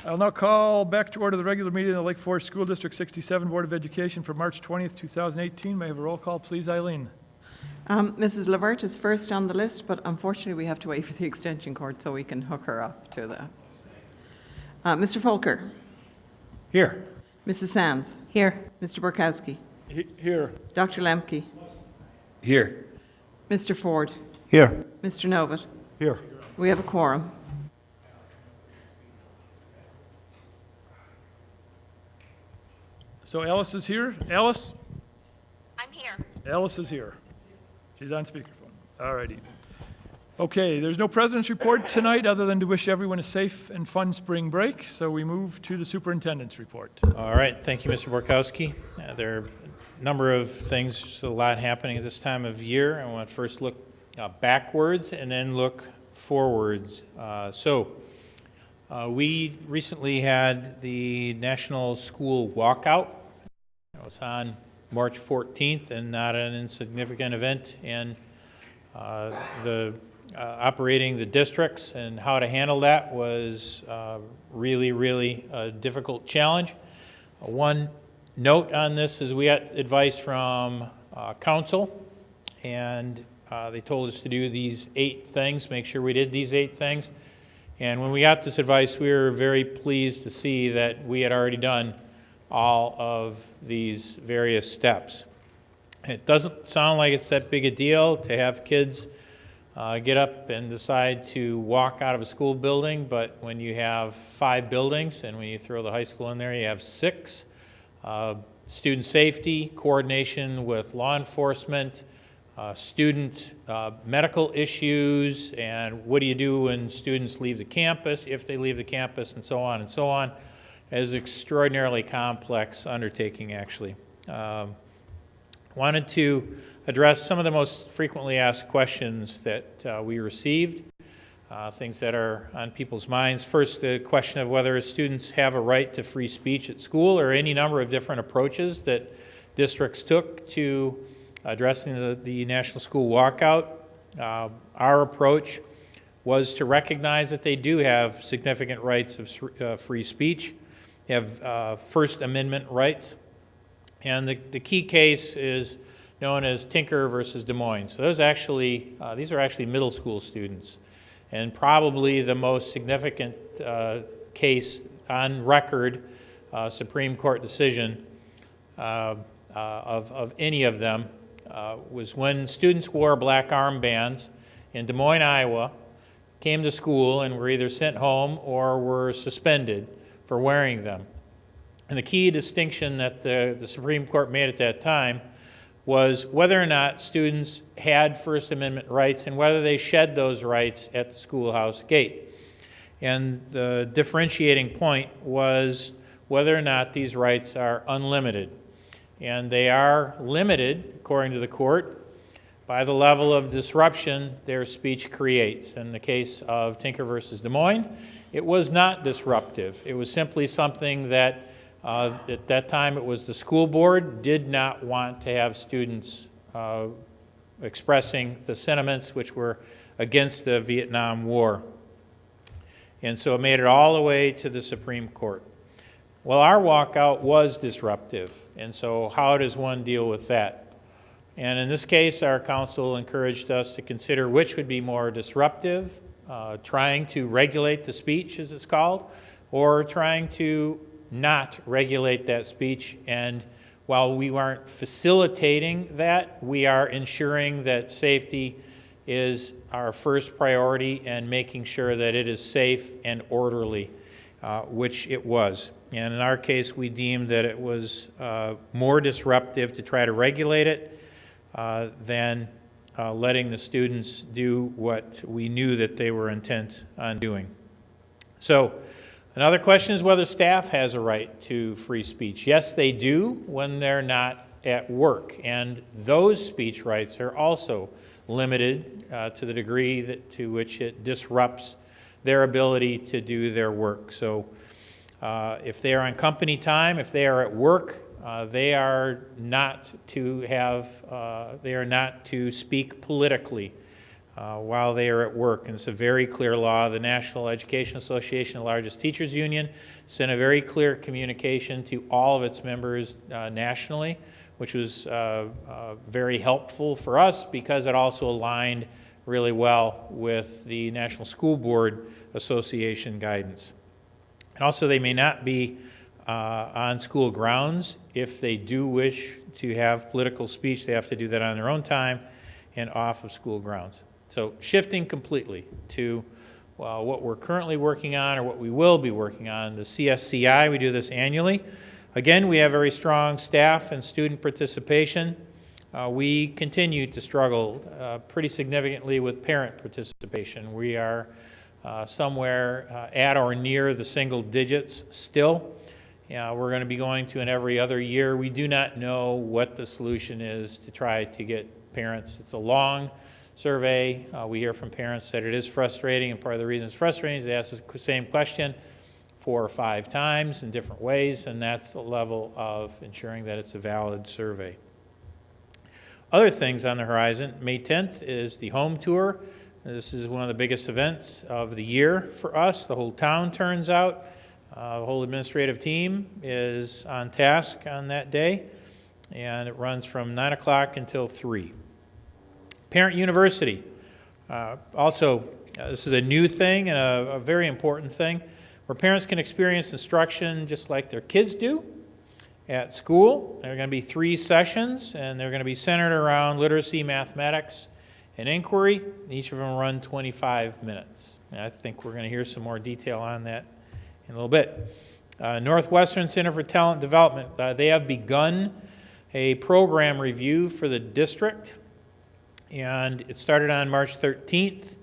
I'll now call back to order the regular meeting of the Lake Forest School District 67 Board of Education for March 20th, 2018. May I have a roll call, please, Eileen? Mrs. Levert is first on the list, but unfortunately we have to wait for the extension cord so we can hook her up to that. Mr. Folker. Here. Mrs. Sands. Here. Mr. Burkowski. Here. Dr. Lemke. Here. Mr. Ford. Here. Mr. Novit. Here. We have a quorum. So Alice is here. Alice? I'm here. Alice is here. She's on speakerphone. All righty. Okay, there's no president's report tonight other than to wish everyone a safe and fun spring break. So we move to the superintendent's report. All right. Thank you, Mr. Borkowski. There are a number of things, just a lot happening at this time of year. I want to first look backwards and then look forwards. We recently had the National School Walkout. It was on March 14th and not an insignificant event in operating the districts, and how to handle that was really a difficult challenge. One note on this is we got advice from council, and they told us to do these 8 things, make sure we did these 8 things. And when we got this advice, we were very pleased to see that we had already done all of these various steps. It doesn't sound like it's that big a deal to have kids get up and decide to walk out of a school building, but when you have 5 buildings, and when you throw the high school in there, you have 6. Student safety, coordination with law enforcement, student medical issues, and what do you do when students leave the campus, if they leave the campus, and so on and so on, is an extraordinarily complex undertaking, actually. Wanted to address some of the most frequently asked questions that we received, things that are on people's minds. First, the question of whether students have a right to free speech at school, or any number of different approaches that districts took to addressing the National School Walkout. Our approach was to recognize that they do have significant rights of free speech. They have First Amendment rights. And the key case is known as Tinker versus Des Moines. So these are actually middle school students. And probably the most significant case on record, Supreme Court decision of any of them, was when students wore black armbands in Des Moines, Iowa, came to school and were either sent home or were suspended for wearing them. And the key distinction that the Supreme Court made at that time was whether or not students had First Amendment rights and whether they shed those rights at the schoolhouse gate. And the differentiating point was whether or not these rights are unlimited. And they are limited, according to the court, by the level of disruption their speech creates. In the case of Tinker versus Des Moines, it was not disruptive. It was simply something that at that time it was the school board did not want to have students expressing the sentiments which were against the Vietnam War. And so it made it all the way to the Supreme Court. Well, our walkout was disruptive, and so how does one deal with that? And in this case, our council encouraged us to consider which would be more disruptive, trying to regulate the speech, as it's called, or trying to not regulate that speech. And while we aren't facilitating that, we are ensuring that safety is our first priority and making sure that it is safe and orderly, which it was. And in our case, we deemed that it was more disruptive to try to regulate it than letting the students do what we knew that they were intent on doing. So another question is whether staff has a right to free speech. Yes, they do when they're not at work, and those speech rights are also limited to the degree to which it disrupts their ability to do their work. So if they are on company time, if they are at work, they are not to speak politically. while they are at work. And it's a very clear law. The National Education Association, the largest teachers union, sent a very clear communication to all of its members nationally, which was very helpful for us because it also aligned really well with the National School Board Association guidance. And also, they may not be on school grounds. If they do wish to have political speech, they have to do that on their own time and off of school grounds. So shifting completely to what we're currently working on or what we will be working on, the CSCI, we do this annually. Again, we have very strong staff and student participation. We continue to struggle pretty significantly with parent participation. We are somewhere at or near the single digits still. We're going to be going to an every other year. We do not know what the solution is to try to get parents. It's a long survey. We hear from parents that it is frustrating, and part of the reason it's frustrating is they ask the same question 4 or 5 times in different ways, and that's the level of ensuring that it's a valid survey. Other things on the horizon, May 10th is the home tour. This is one of the biggest events of the year for us. The whole town turns out. The whole administrative team is on task on that day, and it runs from 9 o'clock until 3. Parent University. Also, this is a new thing and a very important thing where parents can experience instruction just like their kids do at school. There are going to be 3 sessions, and they're going to be centered around literacy, mathematics, and inquiry. Each of them run 25 minutes. And I think we're going to hear some more detail on that in a little bit. Northwestern Center for Talent Development, they have begun a program review for the district, and it started on March 13th. It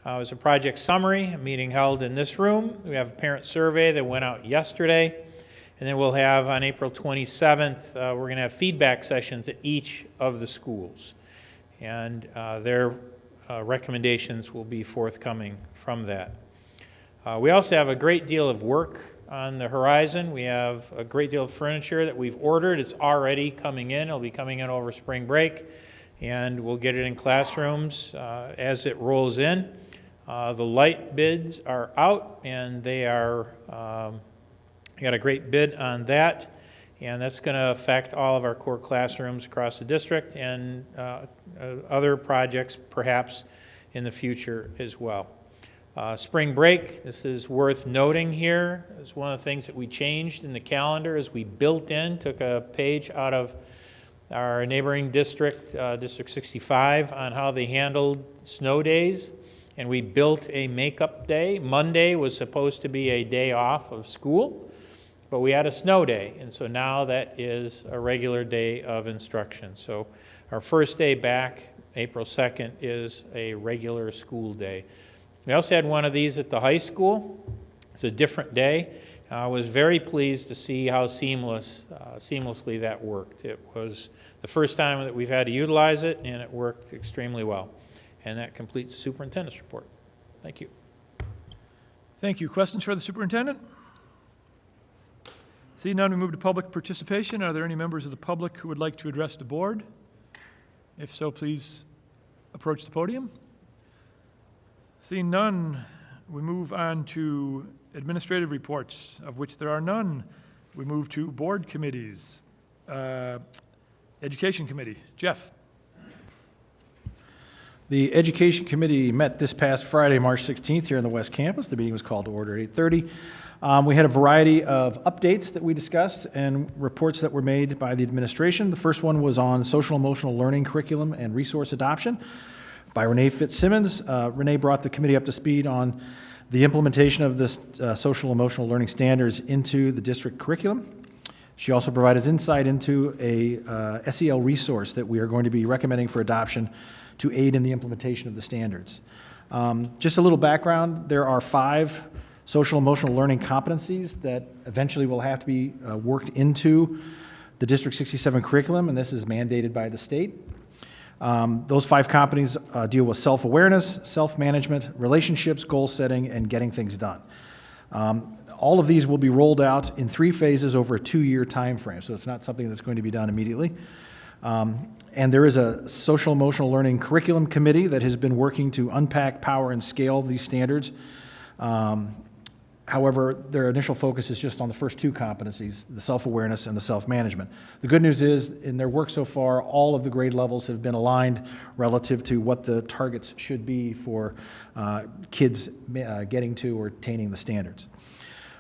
was a project summary, a meeting held in this room. We have a parent survey that went out yesterday, and then we'll have on April 27th, we're going to have feedback sessions at each of the schools, and their recommendations will be forthcoming from that. We also have a great deal of work on the horizon. We have a great deal of furniture that we've ordered. It's already coming in. It'll be coming in over spring break, and we'll get it in classrooms as it rolls in. The light bids are out, and they are got a great bid on that, and that's going to affect all of our core classrooms across the district and other projects perhaps in the future as well. Spring break, this is worth noting here. It's one of the things that we changed in the calendar as we took a page out of our neighboring district, District 65, on how they handled snow days, and we built a makeup day. Monday was supposed to be a day off of school, but we had a snow day, and so now that is a regular day of instruction. So our first day back, April 2nd, is a regular school day. We also had one of these at the high school. It's a different day. I was very pleased to see how seamlessly that worked. It was the first time that we've had to utilize it, and it worked extremely well. And that completes the superintendent's report. Thank you. Thank you. Questions for the superintendent? Seeing none, we move to public participation. Are there any members of the public who would like to address the board? If so, please approach the podium. Seeing none, we move on to administrative reports, of which there are none. We move to board committees. Education Committee. Jeff. The Education Committee met this past Friday, March 16th, here in the West Campus. The meeting was called to order at 8:30. We had a variety of updates that we discussed and reports that were made by the administration. The first one was on social emotional learning curriculum and resource adoption by Renee Fitzsimmons. Renee brought the committee up to speed on the implementation of this social emotional learning standards into the district curriculum. She also provided insight into a SEL resource that we are going to be recommending for adoption to aid in the implementation of the standards. Just a little background, there are 5 social emotional learning competencies that eventually will have to be worked into the District 67 curriculum, and this is mandated by the state. Those 5 competencies deal with self-awareness, self-management, relationships, goal setting, and getting things done. All of these will be rolled out in 3 phases over a 2-year time frame, so it's not something that's going to be done immediately. And there is a social emotional learning curriculum committee that has been working to unpack, power, and scale these standards. However, their initial focus is just on the first two competencies, the self-awareness and the self-management. The good news is, in their work so far, all of the grade levels have been aligned relative to what the targets should be for kids getting to or attaining the standards.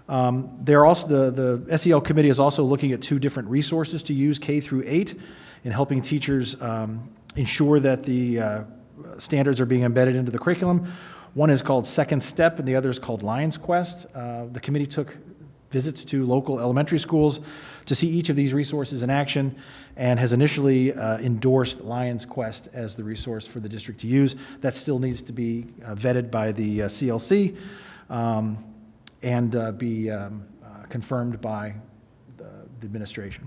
They're also, the SEL committee is also looking at two different resources to use K through 8 in helping teachers ensure that the standards are being embedded into the curriculum. One is called Second Step, and the other is called Lion's Quest. The committee took visits to local elementary schools to see each of these resources in action and has initially endorsed Lion's Quest as the resource for the district to use. That still needs to be vetted by the CLC and be confirmed by the administration.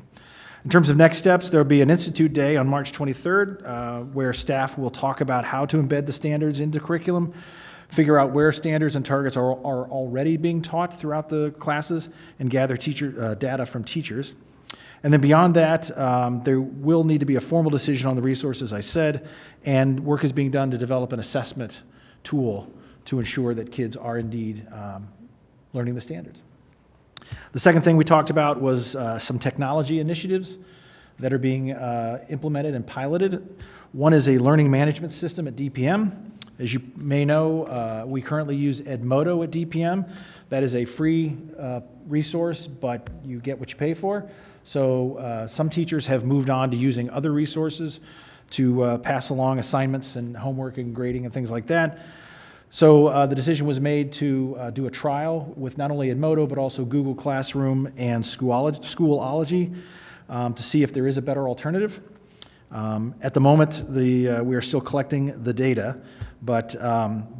In terms of next steps, there will be an Institute Day on March 23rd where staff will talk about how to embed the standards into curriculum, figure out where standards and targets are already being taught throughout the classes, and gather data from teachers. And then beyond that, there will need to be a formal decision on the resources I said, and work is being done to develop an assessment tool to ensure that kids are indeed learning the standards. The second thing we talked about was some technology initiatives that are being implemented and piloted. One is a learning management system at DPM. As you may know, we currently use Edmodo at DPM. That is a free resource, but you get what you pay for. So some teachers have moved on to using other resources to pass along assignments and homework and grading and things like that. So the decision was made to do a trial with not only Edmodo, but also Google Classroom and Schoolology to see if there is a better alternative. At the moment, we are still collecting the data, but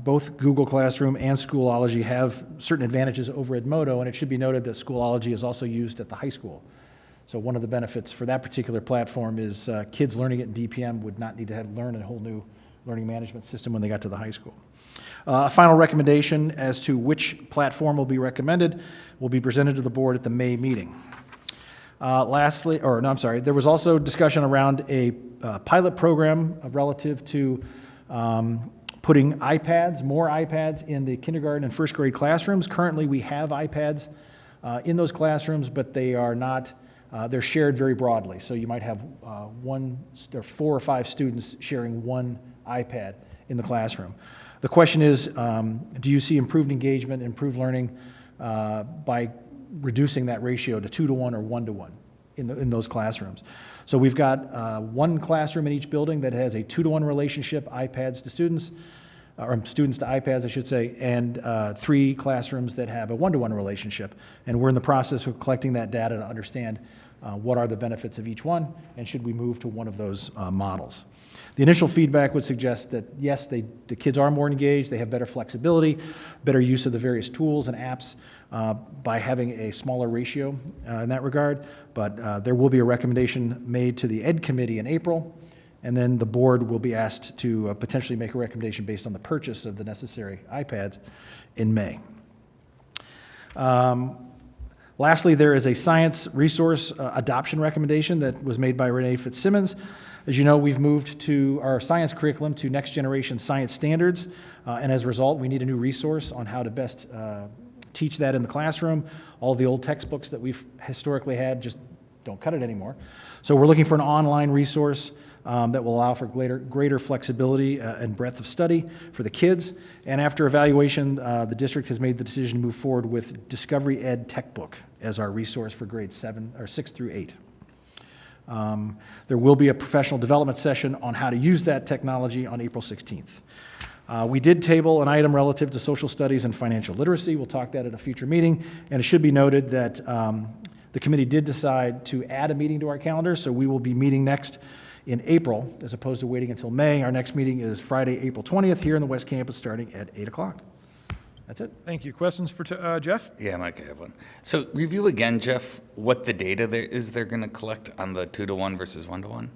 both Google Classroom and Schoolology have certain advantages over Edmodo, and it should be noted that Schoolology is also used at the high school. So one of the benefits for that particular platform is kids learning it in DPM would not need to learn a whole new learning management system when they got to the high school. A final recommendation as to which platform will be recommended will be presented to the board at the May meeting. There was also discussion around a pilot program relative to putting more iPads in the kindergarten and first grade classrooms. Currently, we have iPads in those classrooms, but they are not, they're shared very broadly. So you might have 4 or 5 students sharing one iPad in the classroom. The question is, do you see improved engagement, improved learning by reducing that ratio to 2-to-1 or 1-to-1 in those classrooms? So we've got one classroom in each building that has a 2-to-1 relationship, iPads to students, or students to iPads, I should say, and 3 classrooms that have a 1-to-1 relationship. And we're in the process of collecting that data to understand what are the benefits of each one, and should we move to one of those models. The initial feedback would suggest that, yes, the kids are more engaged, they have better flexibility, better use of the various tools and apps by having a smaller ratio in that regard, but there will be a recommendation made to the Ed Committee in April, and then the board will be asked to potentially make a recommendation based on the purchase of the necessary iPads in May. Lastly, there is a science resource adoption recommendation that was made by Renee Fitzsimmons. As you know, we've moved to our science curriculum to next generation science standards, and as a result, we need a new resource on how to best teach that in the classroom. All of the old textbooks that we've historically had just don't cut it anymore. So we're looking for an online resource that will allow for greater flexibility and breadth of study for the kids. And after evaluation, the district has made the decision to move forward with Discovery Ed Textbook as our resource for grades 6 through 8. There will be a professional development session on how to use that technology on April 16th. We did table an item relative to social studies and financial literacy. We'll talk that at a future meeting. And it should be noted that the committee did decide to add a meeting to our calendar, so we will be meeting next in April as opposed to waiting until May. Our next meeting is Friday, April 20th here in the West Campus starting at 8 o'clock. That's it. Thank you. Questions for Jeff? Yeah, Mike, I have one. So review again, Jeff, what the data they're going to collect on the 2-to-1 versus 1-to-1?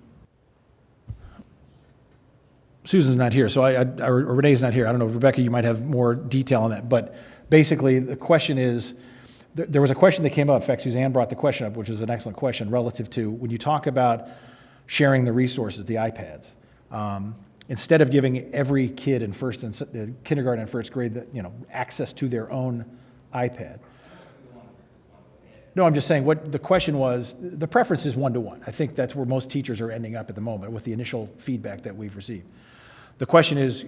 Susan's not here, so or Renee's not here. I don't know, Rebecca, you might have more detail on that. But basically, the question is, there was a question that came up. In fact, Suzanne brought the question up, which is an excellent question, relative to when you talk about sharing the resources, the iPads. Instead of giving every kid in kindergarten and first grade access to their own iPad. No, I'm just saying what the question was, the preference is one-to-one. I think that's where most teachers are ending up at the moment with the initial feedback that we've received. The question is,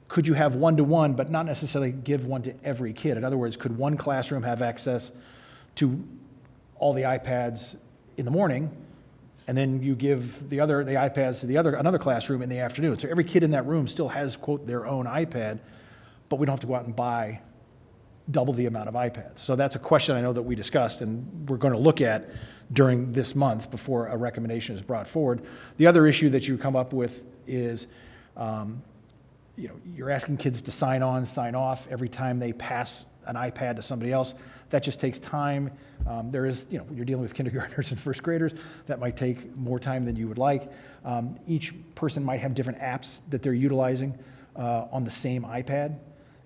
could you have one-to-one but not necessarily give one to every kid? In other words, could one classroom have access to all the iPads in the morning, and then you give the iPads to another classroom in the afternoon? So every kid in that room still has, quote, their own iPad, but we don't have to go out and buy double the amount of iPads. So that's a question I know that we discussed and we're going to look at during this month before a recommendation is brought forward. The other issue that you come up with is, you're asking kids to sign on, sign off every time they pass an iPad to somebody else. That just takes time. You're dealing with kindergartners and first graders. That might take more time than you would like. Each person might have different apps that they're utilizing on the same iPad.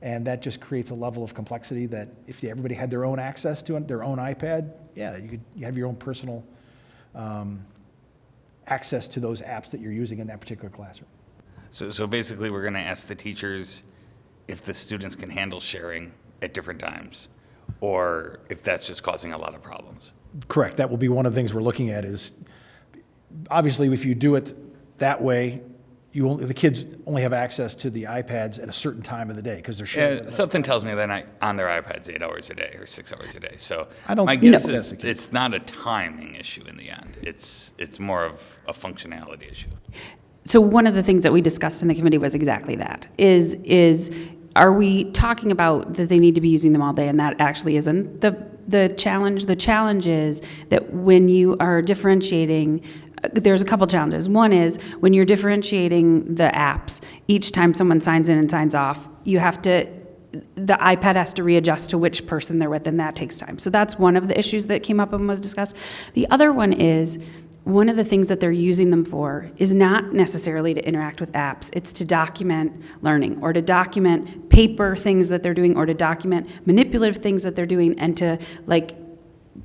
And that just creates a level of complexity that if everybody had their own access to their own iPad, you have your own personal access to those apps that you're using in that particular classroom. So basically, we're going to ask the teachers if the students can handle sharing at different times, or if that's just causing a lot of problems. Correct. That will be one of the things we're looking at is, obviously, if you do it that way, the kids only have access to the iPads at a certain time of the day because they're sharing. Something tells me they're not on their iPads 8 hours a day or 6 hours a day. So I don't my think guess that's is the case. it's not a timing issue in the end. It's more of a functionality issue. So one of the things that we discussed in the committee was exactly that, is are we talking about that they need to be using them all day, and that actually isn't the challenge. The challenge is that when you are differentiating, there's a couple challenges. One is when you're differentiating the apps, each time someone signs in and signs off, the iPad has to readjust to which person they're with, and that takes time. So that's one of the issues that came up and was discussed. The other one is, one of the things that they're using them for is not necessarily to interact with apps. It's to document learning, or to document paper things that they're doing, or to document manipulative things that they're doing, and to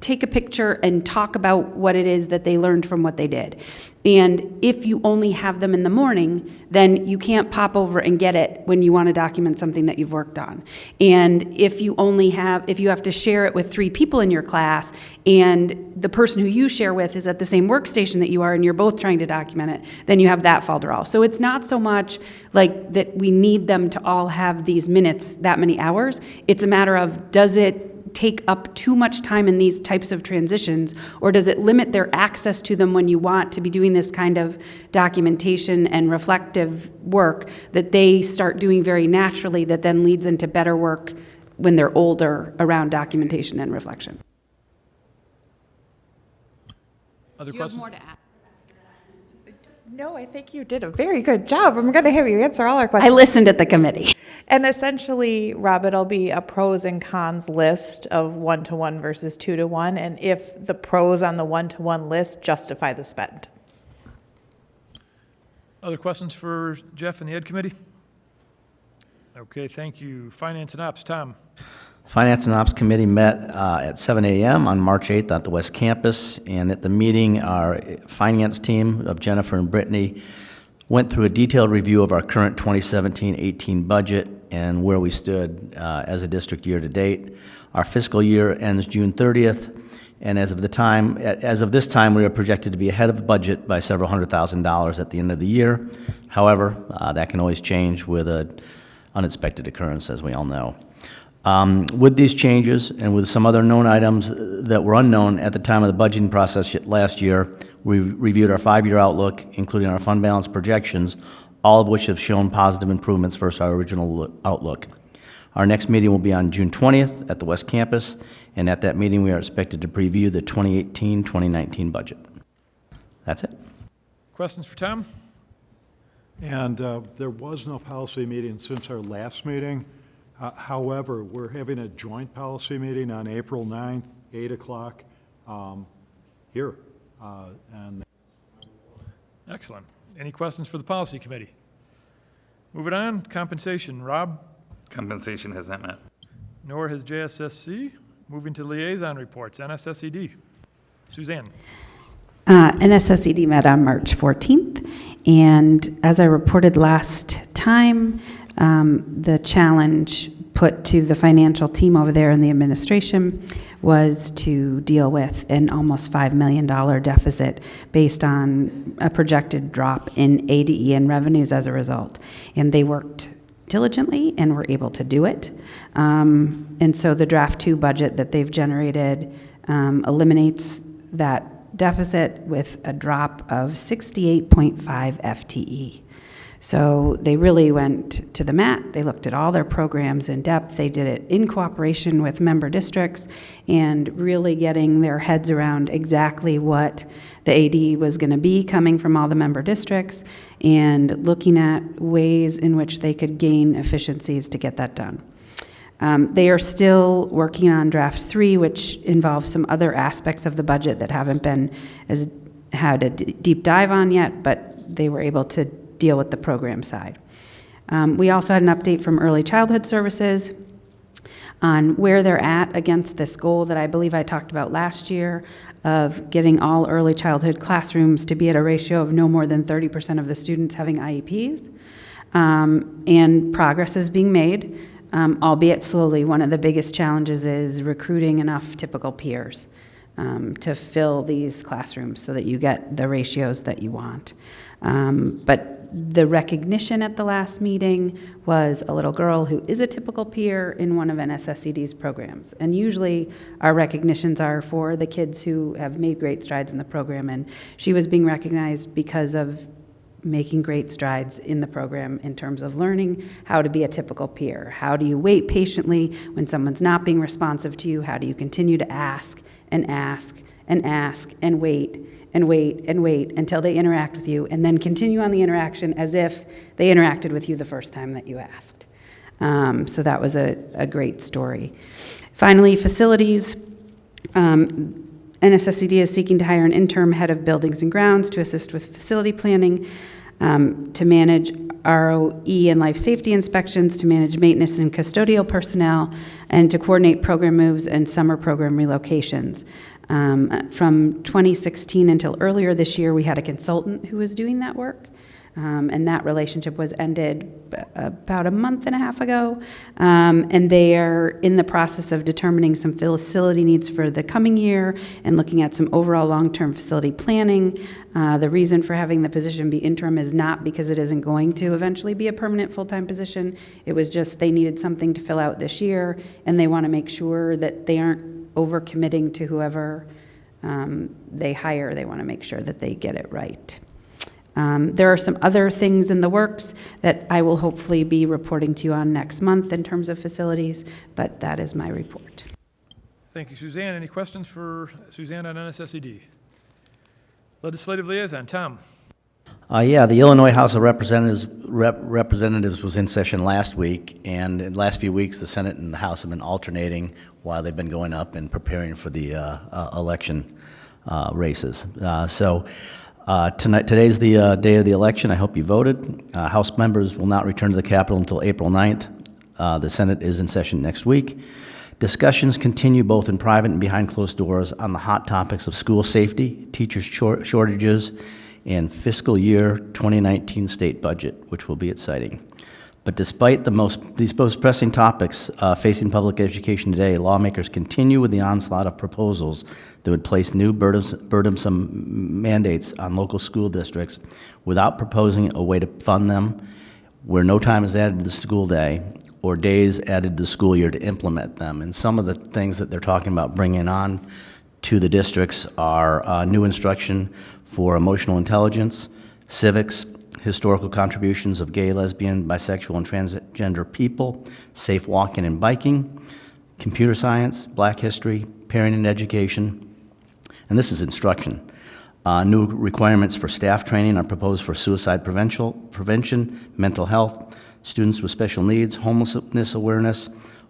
take a picture and talk about what it is that they learned from what they did. And if you only have them in the morning, then you can't pop over and get it when you want to document something that you've worked on. And if you have to share it with 3 people in your class, and the person who you share with is at the same workstation that you are, and you're both trying to document it, then you have that falter. So it's not so much like that we need them to all have these minutes that many hours. It's a matter of, does it take up too much time in these types of transitions, or does it limit their access to them when you want to be doing this kind of documentation and reflective work that they start doing very naturally, that then leads into better work when they're older around documentation and reflection? Other Do you have questions? more to add? No, I think you did a very good job. I'm going to have you answer all our I questions. listened at the committee. And essentially, Rob, it'll be a pros and cons list of 1-to-1 versus 2-to-1, and if the pros on the 1-to-1 list justify the spend. Other questions for Jeff and the Ed Committee? Okay, thank you. Finance and Ops, Tom. Finance and Ops Committee met at 7 a.m. on March 8th at the West Campus, and at the meeting, our finance team of Jennifer and Brittany went through a detailed review of our current 2017-18 budget and where we stood as a district year to date. Our fiscal year ends June 30th, and as of this time, we are projected to be ahead of budget by several $100,000 at the end of the year. However, that can always change with an unexpected occurrence, as we all know. With these changes and with some other known items that were unknown at the time of the budgeting process last year, we reviewed our 5-year outlook, including our fund balance projections, all of which have shown positive improvements versus our original outlook. Our next meeting will be on June 20th at the West Campus, and at that meeting we are expected to preview the 2018-2019 budget. That's it. Questions for Tom? And there was no policy meeting since our last meeting. However, we're having a joint policy meeting on April 9th, 8 o'clock here. And Excellent. Any questions for the Policy Committee? Moving on, compensation. Rob? Compensation has not met. Nor has JSSC. Moving to Liaison Reports, NSSED. Suzanne? NSSED met on March 14th, and as I reported last time, the challenge put to the financial team over there in the administration was to deal with an almost $5 million deficit based on a projected drop in ADE and revenues as a result. And they worked diligently and were able to do it. And so the draft 2 budget that they've generated eliminates that deficit with a drop of 68.5 FTE. So they really went to the mat. They looked at all their programs in depth. They did it in cooperation with member districts and really getting their heads around exactly what the AD was going to be coming from all the member districts and looking at ways in which they could gain efficiencies to get that done. They are still working on draft 3, which involves some other aspects of the budget that haven't been had a deep dive on yet, but they were able to deal with the program side. We also had an update from Early Childhood Services on where they're at against this goal that I believe I talked about last year of getting all early childhood classrooms to be at a ratio of no more than 30% of the students having IEPs. And progress is being made, albeit slowly. One of the biggest challenges is recruiting enough typical peers to fill these classrooms so that you get the ratios that you want. But the recognition at the last meeting was a little girl who is a typical peer in one of NSSED's programs. And usually our recognitions are for the kids who have made great strides in the program, and she was being recognized because of making great strides in the program in terms of learning how to be a typical peer. How do you wait patiently when someone's not being responsive to you? How do you continue to ask and ask and ask and wait and wait and wait until they interact with you, and then continue on the interaction as if they interacted with you the first time that you asked. So that was a great story. Finally, facilities. NSSED is seeking to hire an interim head of buildings and grounds to assist with facility planning, to manage ROE and life safety inspections, to manage maintenance and custodial personnel, and to coordinate program moves and summer program relocations. From 2016 until earlier this year, we had a consultant who was doing that work. And that relationship was ended about a month and a half ago. And they are in the process of determining some facility needs for the coming year and looking at some overall long-term facility planning. The reason for having the position be interim is not because it isn't going to eventually be a permanent full-time position. It was just they needed something to fill out this year, and they want to make sure that they aren't overcommitting to whoever they hire. They want to make sure that they get it right. There are some other things in the works that I will hopefully be reporting to you on next month in terms of facilities, but that is my report. Thank you, Suzanne. Any questions for Suzanne on NSSED? Legislative Liaison, Tom. Yeah, the Illinois House of Representatives was in session last week, and in the last few weeks, the Senate and the House have been alternating while they've been going up and preparing for the election races. Today's the day of the election. I hope you voted. House members will not return to the Capitol until April 9th. The Senate is in session next week. Discussions continue both in private and behind closed doors on the hot topics of school safety, teacher shortages, and fiscal year 2019 state budget, which will be exciting. But despite these most pressing topics facing public education today, lawmakers continue with the onslaught of proposals that would place new burdensome mandates on local school districts without proposing a way to fund them, where no time is added to the school day or days added to the school year to implement them. And some of the things that they're talking about bringing on to the districts are new instruction for emotional intelligence, civics, historical contributions of gay, lesbian, bisexual, and transgender people, safe walking and biking, computer science, black history, parenting and education, and this is instruction. New requirements for staff training are proposed for suicide prevention, mental health, students with special needs, homelessness awareness,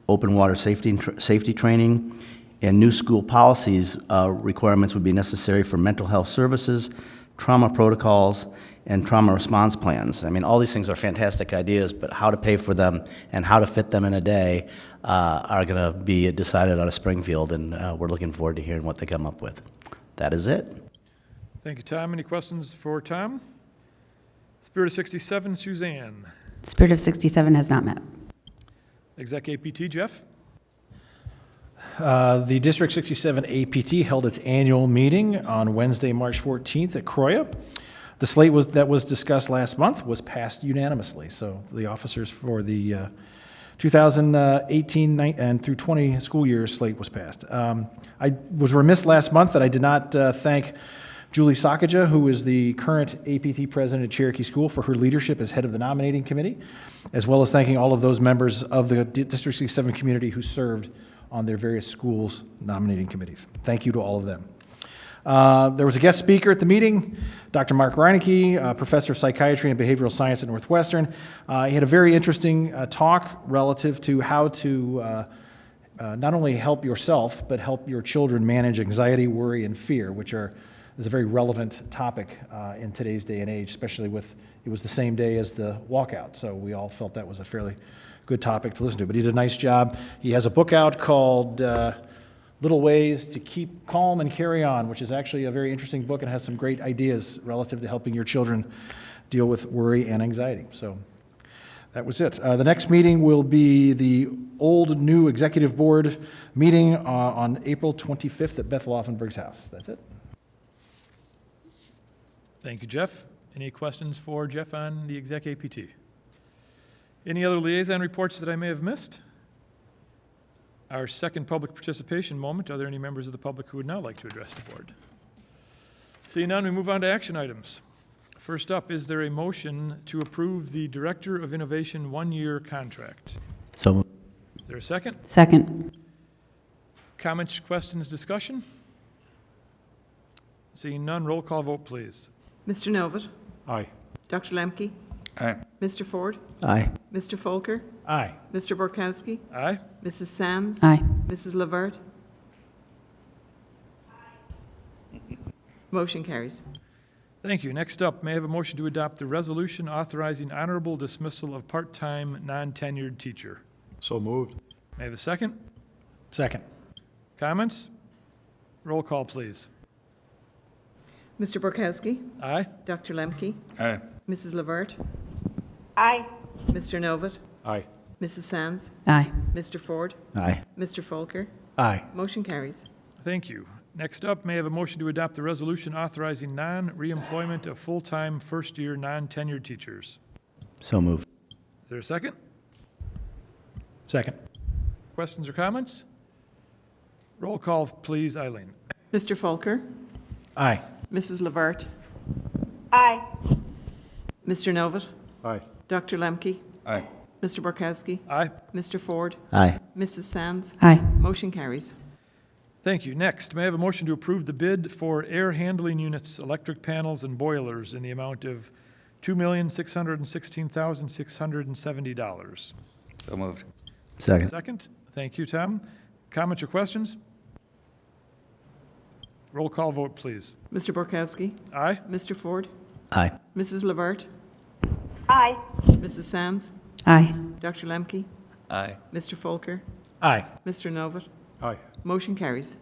open water safety training, and new school policies requirements would be necessary for mental health services, trauma protocols, and trauma response plans. I mean, all these things are fantastic ideas, but how to pay for them and how to fit them in a day are going to be decided out of Springfield, and we're looking forward to hearing what they come up with. That is it. Thank you, Tom. Any questions for Tom? Spirit of 67, Suzanne. Spirit of 67 has not met. Exec APT, Jeff. The District 67 APT held its annual meeting on Wednesday, March 14th at Croya. The slate that was discussed last month was passed unanimously, so the officers for the 2018 and through 20 school year slate was passed. I was remiss last month that I did not thank Julie Sakaja, who is the current APT president at Cherokee School, for her leadership as head of the nominating committee, as well as thanking all of those members of the District 67 community who served on their various schools' nominating committees. Thank you to all of them. There was a guest speaker at the meeting, Dr. Mark Reinecke, professor of psychiatry and behavioral science at Northwestern. He had a very interesting talk relative to how to not only help yourself, but help your children manage anxiety, worry, and fear, which is a very relevant topic in today's day and age, especially it was the same day as the walkout, so we all felt that was a fairly good topic to listen to. But he did a nice job. He has a book out called Little Ways to Keep Calm and Carry On, which is actually a very interesting book and has some great ideas relative to helping your children deal with worry and anxiety. So that was it. The next meeting will be the old new executive board meeting on April 25th at Beth Laufenberg's house. That's it. Thank you, Jeff. Any questions for Jeff on the Exec APT? Any other liaison reports that I may have missed? Our second public participation moment. Are there any members of the public who would now like to address the board? Seeing none, we move on to action items. First up, is there a motion to approve the Director of Innovation one-year contract? So moved. Is there a second? Second. Comments, questions, discussion? Seeing none, roll call vote, please. Mr. Novit? Aye. Dr. Lemke? Aye. Mr. Ford? Aye. Mr. Folker? Aye. Mr. Borkowski? Aye. Mrs. Sands? Aye. Mrs. Lavert? Motion carries. Thank you. Next up, may I have a motion to adopt the resolution authorizing honorable dismissal of part-time, non-tenured teacher? So moved. May I have a second? Second. Comments? Roll call, please. Mr. Borkowski? Aye. Dr. Lemke? Aye. Mrs. Lavert? Aye. Mr. Novit? Aye. Mrs. Sands? Aye. Mr. Ford? Aye. Mr. Folker? Aye. Motion carries. Thank you. Next up, may I have a motion to adopt the resolution authorizing non-reemployment of full-time, first-year, non-tenured teachers? So moved. Is there a second? Second. Questions or comments? Roll call, please, Eileen. Mr. Folker? Aye. Mrs. Lavert? Aye. Mr. Novit? Aye. Dr. Lemke? Aye. Mr. Borkowski? Aye. Mr. Ford? Aye. Mrs. Sands? Aye. Motion carries. Thank you. Next, may I have a motion to approve the bid for air handling units, electric panels, and boilers in the amount of $2,616,670? So moved. Second. Second. Thank you, Tom. Comments or questions? Roll call vote, please. Mr. Borkowski? Aye. Mr. Ford? Aye. Mrs. Lavert? Aye. Mrs. Sands? Aye. Dr. Lemke? Aye. Mr. Folker? Aye. Mr. Novit? Aye. Motion carries.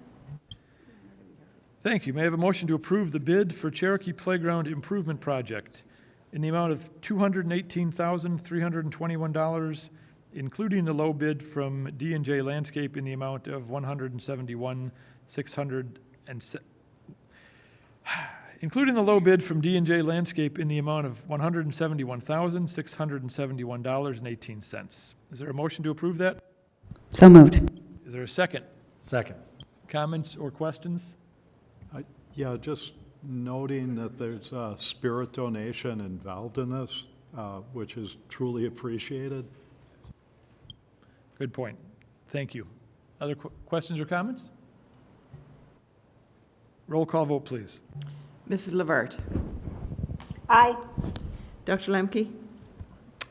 Thank you. May I have a motion to approve the bid for Cherokee Playground Improvement Project in the amount of $218,321, including the low bid from D&J Landscape in the amount of including the low bid from D&J Landscape in the amount of $171,671.18. Is there a motion to approve that? So moved. Is there a second? Second. Comments or questions? Yeah, just noting that there's a spirit donation involved in this, which is truly appreciated. Good point. Thank you. Other questions or comments? Roll call vote, please. Mrs. Lavert? Aye. Dr. Lemke?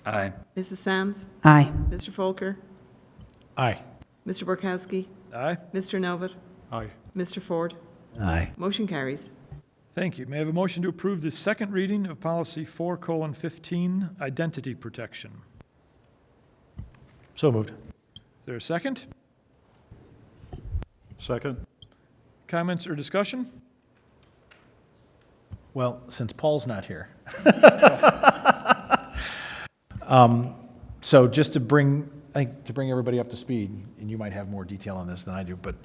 Aye. Mrs. Sands? Aye. Mr. Folker? Aye. Mr. Borkowski? Aye. Mr. Novit? Aye. Mr. Ford? Aye. Motion carries. Thank you. May I have a motion to approve the second reading of policy 4:15, identity protection? So moved. Is there a second? Second. Comments or discussion? Well, since Paul's not here. So just to bring everybody up to speed, and you might have more detail on this than I do, but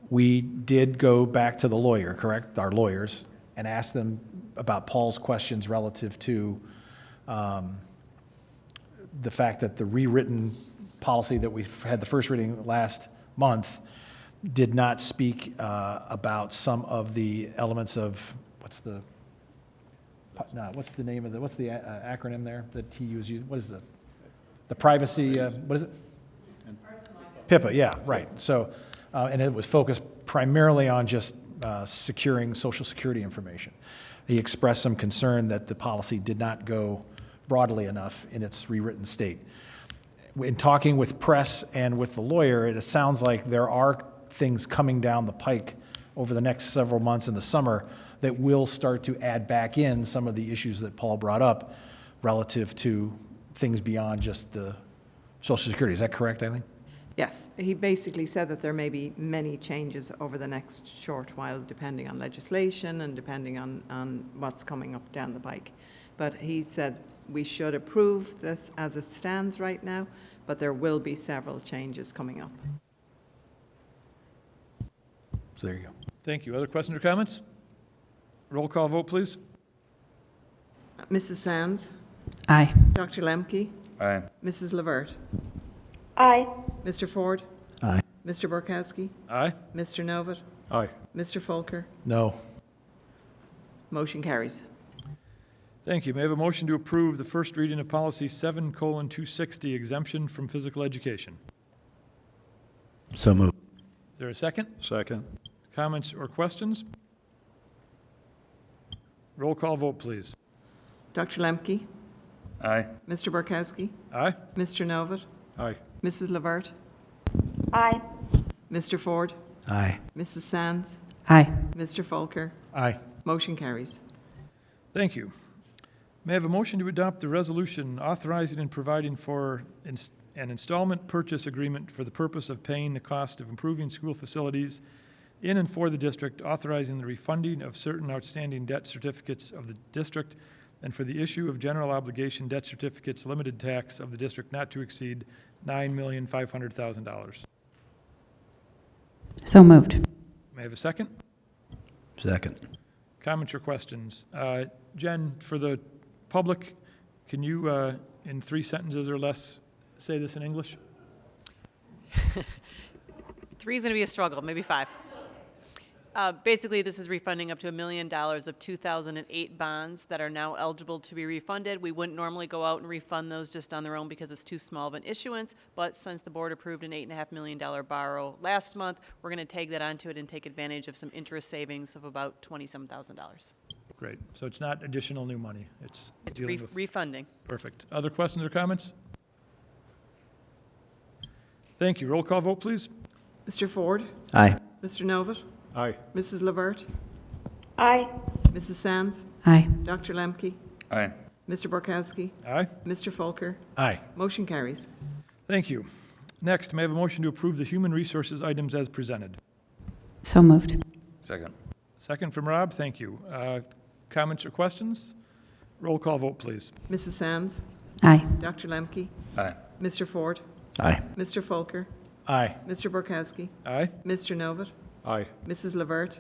we did go back to the lawyer, correct? Our lawyers, and ask them about Paul's questions relative to the fact that the rewritten policy that we had the first reading last month did not speak about some of the elements of, what's the acronym there that he was using? What is the privacy, what is it? PIPA, yeah, right. So, and it was focused primarily on just securing Social Security information. He expressed some concern that the policy did not go broadly enough in its rewritten state. In talking with press and with the lawyer, it sounds like there are things coming down the pike over the next several months in the summer that will start to add back in some of the issues that Paul brought up relative to things beyond just the Social Security. Is that correct, Eileen? Yes, he basically said that there may be many changes over the next short while, depending on legislation and depending on what's coming up down the pike. But he said we should approve this as it stands right now, but there will be several changes coming up. So there you go. Thank you. Other questions or comments? Roll call vote, please. Mrs. Sands, Aye. Dr. Lemke, Aye. Mrs. Levert, Aye. Mr. Ford, Aye. Mr. Borkowski, Aye. Mr. Novit, Aye. Mr. Folker. No. Motion carries. Thank you. May I have a motion to approve the first reading of policy 7:260, exemption from physical education? So moved. Is there a second? Second. Comments or questions? Roll call vote, please. Dr. Lemke, Aye. Mr. Borkowski, Aye. Mr. Novit, Aye. Mrs. Levert, Aye. Mr. Ford, Aye. Mrs. Sands, Aye. Mr. Folker. Aye. Motion carries. Thank you. May I have a motion to adopt the resolution authorizing and providing for an installment purchase agreement for the purpose of paying the cost of improving school facilities in and for the district, authorizing the refunding of certain outstanding debt certificates of the district, and for the issue of general obligation debt certificates, limited tax of the district not to exceed $9,500,000. So moved. May I have a second? Second. Comments or questions? Jen, for the public, can you, in 3 sentences or less, say this in English? 3 is going to be a struggle, maybe 5. Basically, this is refunding up to $1 million of 2008 bonds that are now eligible to be refunded. We wouldn't normally go out and refund those just on their own because it's too small of an issuance, but since the board approved an $8.5 million borrow last month, we're going to tag that onto it and take advantage of some interest savings of about $27,000. Great. So it's not additional new money. It's dealing with... refunding. Perfect. Other questions or comments? Thank you. Roll call vote, please. Mr. Ford, Aye. Mr. Novit, Aye. Mrs. Levert, Aye. Mrs. Sands, Aye. Dr. Lemke, Aye. Mr. Borkowski, Aye. Mr. Folker. Aye. Motion carries. Thank you. Next, may I have a motion to approve the human resources items as presented? So moved. Second. Second from Rob. Thank you. Comments or questions? Roll call vote, please. Mrs. Sands, Aye. Dr. Lemke, Aye. Mr. Ford, Aye. Mr. Folker, Aye. Mr. Borkowski, Aye. Mr. Novit, Aye. Mrs. Levert.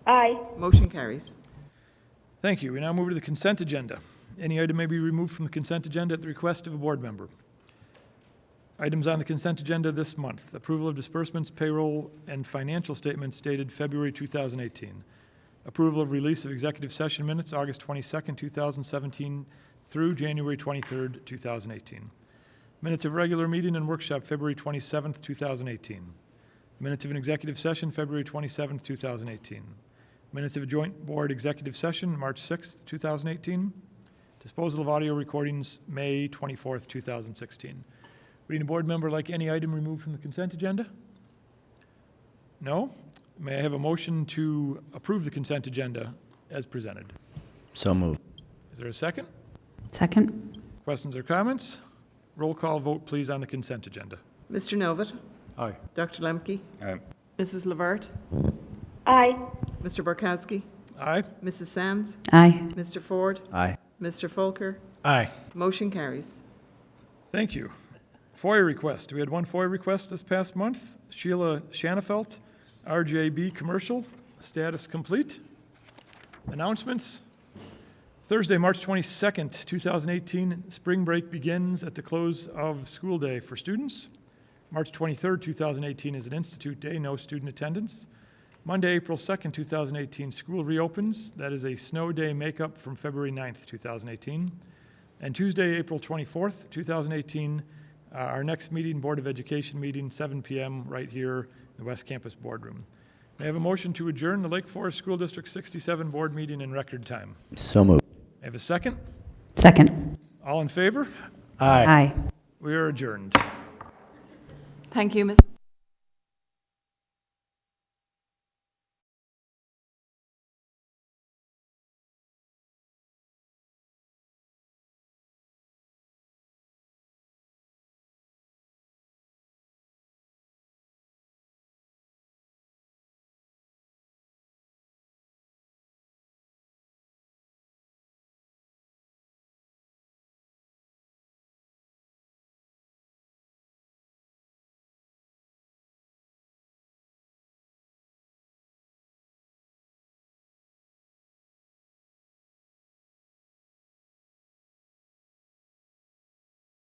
Aye. Motion carries. Thank you. We now move to the consent agenda. Any item may be removed from the consent agenda at the request of a board member. Items on the consent agenda this month: approval of disbursements, payroll, and financial statements dated February 2018. Approval of release of executive session minutes August 22nd, 2017 through January 23rd, 2018. Minutes of regular meeting and workshop February 27th, 2018. Minutes of an executive session February 27th, 2018. Minutes of a joint board executive session March 6th, 2018. Disposal of audio recordings May 24th, 2016. Would any board member like any item removed from the consent agenda? No? May I have a motion to approve the consent agenda as presented? So moved. Is there a second? Second. Questions or comments? Roll call vote, please, on the consent agenda. Mr. Novit, Aye. Dr. Lemke, Aye. Mrs. Levert, Aye. Mr. Borkowski? Aye. Mrs. Sands? Aye. Mr. Ford? Aye. Mr. Folker? Aye. Motion carries. Thank you. FOIA request. We had one FOIA request this past month. Sheila Shanafelt, RJB Commercial, status complete. Announcements. Thursday, March 22nd, 2018, spring break begins at the close of school day for students. March 23rd, 2018 is an institute day, no student attendance. Monday, April 2nd, 2018, school reopens. That is a snow day makeup from February 9th, 2018. And Tuesday, April 24th, 2018, our next meeting, Board of Education meeting, 7 p.m. right here in the West Campus Boardroom. May I have a motion to adjourn the Lake Forest School District 67 board meeting in record time? So moved. May I have a second? Second. All in favor? Aye. Aye. We are adjourned. Thank you, Mrs.